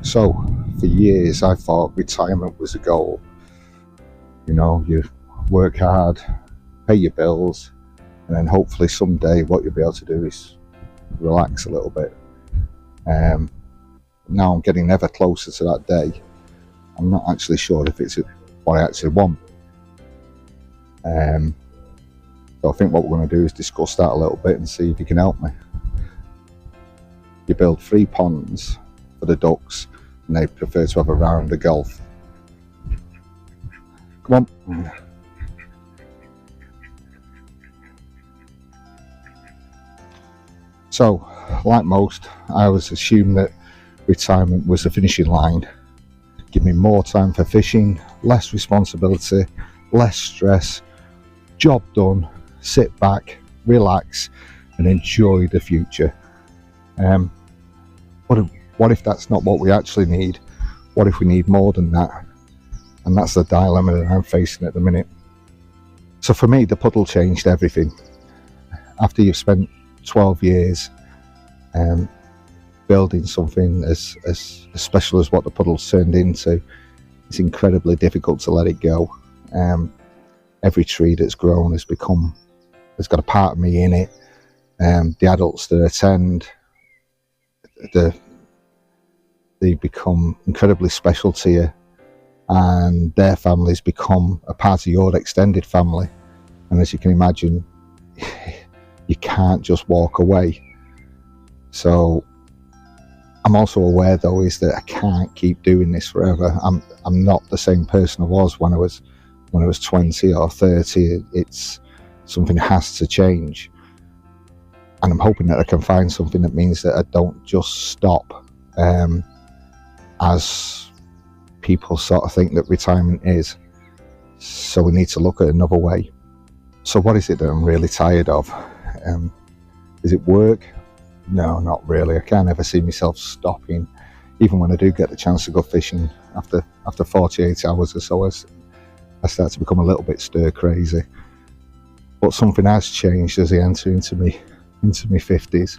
So for years I thought retirement was a goal. You know, you work hard, pay your bills, and then hopefully someday what you'll be able to do is relax a little bit. Now I'm getting ever closer to that day. I'm not actually sure if it's what I actually want. So I think what we're going to do is discuss that a little bit and see if you can help me. You build 3 ponds for the ducks, and they prefer to have a round of golf. Come on. So, like most, I always assumed that retirement was the finishing line. Give me more time for fishing, less responsibility, less stress, job done, sit back, relax, and enjoy the future. What if that's not what we actually need? What if we need more than that? And that's the dilemma that I'm facing at the minute. So for me, the Puddle changed everything. After you've spent 12 years building something as special as what the Puddle's turned into, it's incredibly difficult to let it go. Every tree that's grown has got a part of me in it. The adults that attend, they become incredibly special to you, and their families become a part of your extended family. And as you can imagine, you can't just walk away. So I'm also aware, though, is that I can't keep doing this forever. I'm not the same person I was when I was 20 or 30. It's something that has to change, and I'm hoping that I can find something that means that I don't just stop, as people sort of think that retirement is. So we need to look at another way. So what is it that I'm really tired of? Is it work? No, not really. I can't ever see myself stopping. Even when I do get the chance to go fishing, after 48 hours or so, I start to become a little bit stir crazy. But something has changed as I enter into my 50s.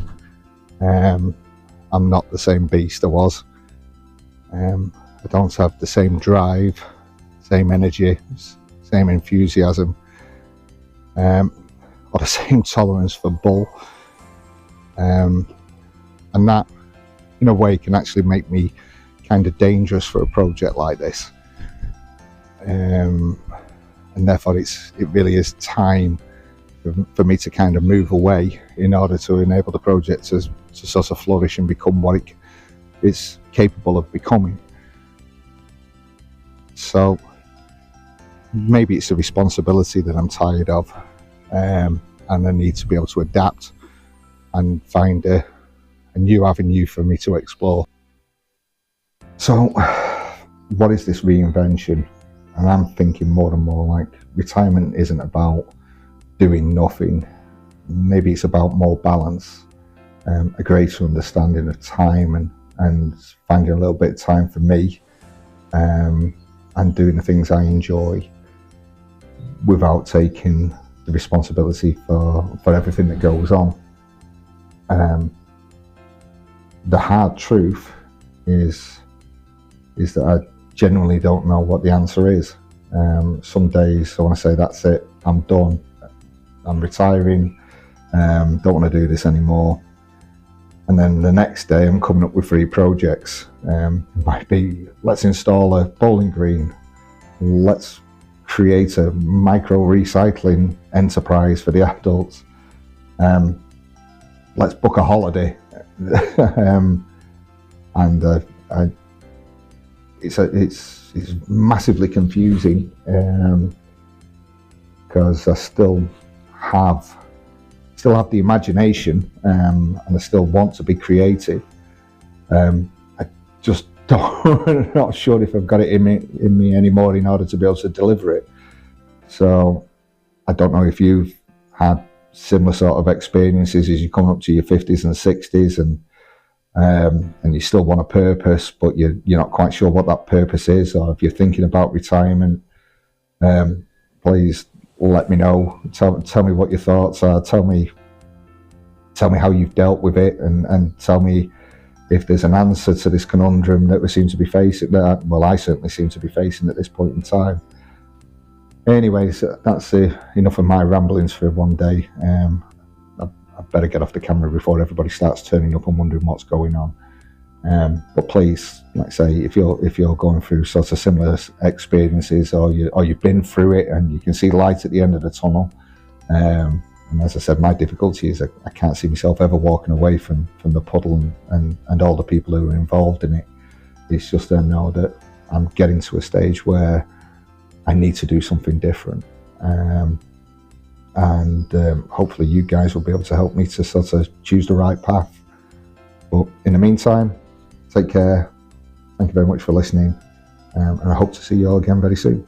I'm not the same beast I was. I don't have the same drive, same energy, same enthusiasm, or the same tolerance for bull. And that, in a way, can actually make me kind of dangerous for a project like this. And therefore it really is time for me to kind of move away in order to enable the project to sort of flourish and become what it is capable of becoming. So maybe it's a responsibility that I'm tired of, and I need to be able to adapt and find a new avenue for me to explore. So what is this reinvention? And I'm thinking more and more like retirement isn't about doing nothing. Maybe it's about more balance, a greater understanding of time, and finding a little bit of time for me, and doing the things I enjoy without taking the responsibility for everything that goes on. The hard truth is that I genuinely don't know what the answer is. Some days I want to say, that's it, I'm done, I'm retiring, don't want to do this anymore. And then the next day I'm coming up with 3 projects. It might be, let's install a bowling green, let's create a micro recycling enterprise for the adults, let's book a holiday. It's massively confusing, because I still have the imagination, and I still want to be creative. I just I'm not sure if I've got it in me anymore in order to be able to deliver it. So I don't know if you've had similar sort of experiences as you come up to your 50s and 60s, and you still want a purpose, but you're not quite sure what that purpose is, or if you're thinking about retirement. Please let me know. Tell me what your thoughts are. Tell me how you've dealt with it, and tell me if there's an answer to this conundrum that we seem to be facing, well, I certainly seem to be facing at this point in time. Anyways, that's enough of my ramblings for one day. I better get off the camera before everybody starts turning up and wondering what's going on. But please, like I say, if you're going through sort of similar experiences, or you've been through it and you can see light at the end of the tunnel, and as I said, my difficulty is I can't see myself ever walking away from the puddle and all the people who are involved in it. It's just I know that I'm getting to a stage where I need to do something different, and hopefully you guys will be able to help me to sort of choose the right path. But in the meantime, take care. Thank you very much for listening, and I hope to see you all again very soon.